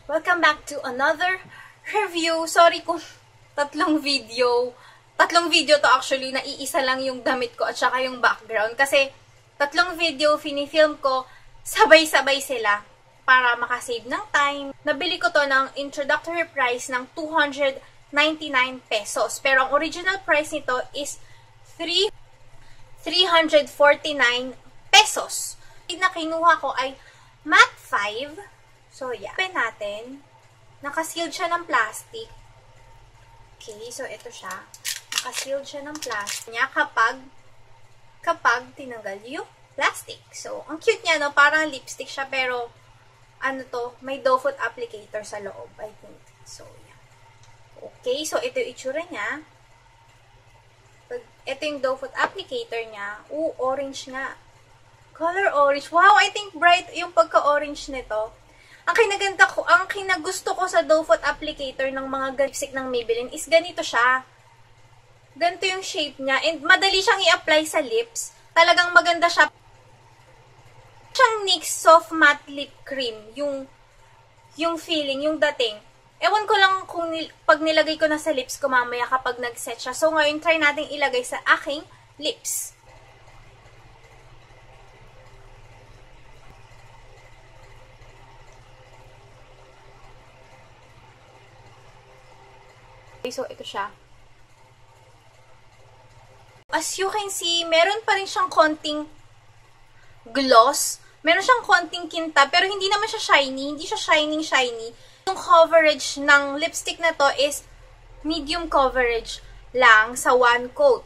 Welcome back to another review. Sorry kung tatlong video to actually, na iisa lang yung damit ko at saka yung background. Kasi tatlong video finifilm ko, sabay-sabay sila para makasave ng time. Nabili ko to ng introductory price ng 299 pesos. Pero ang original price nito is 349 pesos. Yung na kinuha ko ay matte 5. So, yeah. Open natin. Nakasealed siya ng plastic. Okay, so ito siya. Nakasealed siya ng plastic niya kapag tinanggal yung plastic. So, ang cute niya, no? Parang lipstick siya, pero ano to? May doe foot applicator sa loob, I think. So, yeah. Okay, so ito yung itsura niya. Ito yung doe foot applicator niya. Orange nga. Color orange. Wow, I think bright yung pagka-orange nito. Ang kinagusto ko sa doe foot applicator ng mga lipstick ng Maybelline is ganito siya. Ganito yung shape niya. And madali siyang i-apply sa lips. Talagang maganda siya. Siyang NYX Soft Matte Lip Cream. Yung feeling, yung dating. Ewan ko lang kung pag nilagay ko na sa lips ko mamaya kapag nag-set siya. So ngayon, try natin ilagay sa aking lips. So, ito siya. As you can see, meron pa rin siyang konting gloss. Meron siyang konting kinta, pero hindi naman siya shiny. Hindi siya shiny. Yung coverage ng lipstick na to is medium coverage lang sa one coat.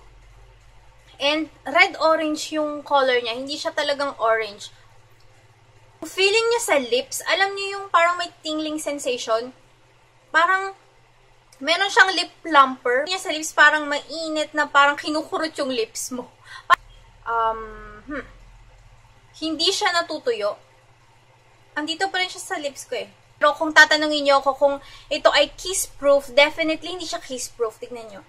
And red-orange yung color niya. Hindi siya talagang orange. Feeling niya sa lips, alam niyo yung parang may tingling sensation. Parang meron siyang lip plumper. Niya sa lips parang mainit na parang kinukurot yung lips mo. Hindi siya natutuyo. Andito pa rin siya sa lips ko eh. Pero kung tatanungin niyo ako kung ito ay kiss-proof, definitely hindi siya kiss-proof. Tignan niyo.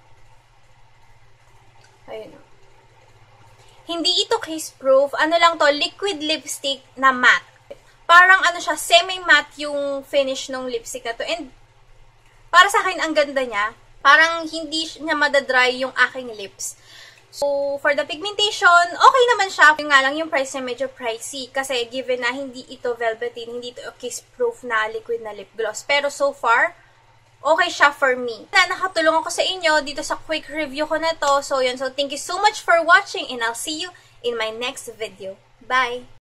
Ayun. Hindi ito kiss-proof. Ano lang to, liquid lipstick na matte. Parang ano siya, semi-matte yung finish ng lipstick na to. And para sa akin, ang ganda niya. Parang hindi niya madadry yung aking lips. So, for the pigmentation, okay naman siya. Yung nga lang, yung price niya medyo pricey. Kasi given na hindi ito velveteen, hindi ito kiss-proof na liquid na lip gloss. Pero so far, okay siya for me. Nakatulong ako sa inyo dito sa quick review ko na to. So, yun. So, thank you so much for watching and I'll see you in my next video. Bye!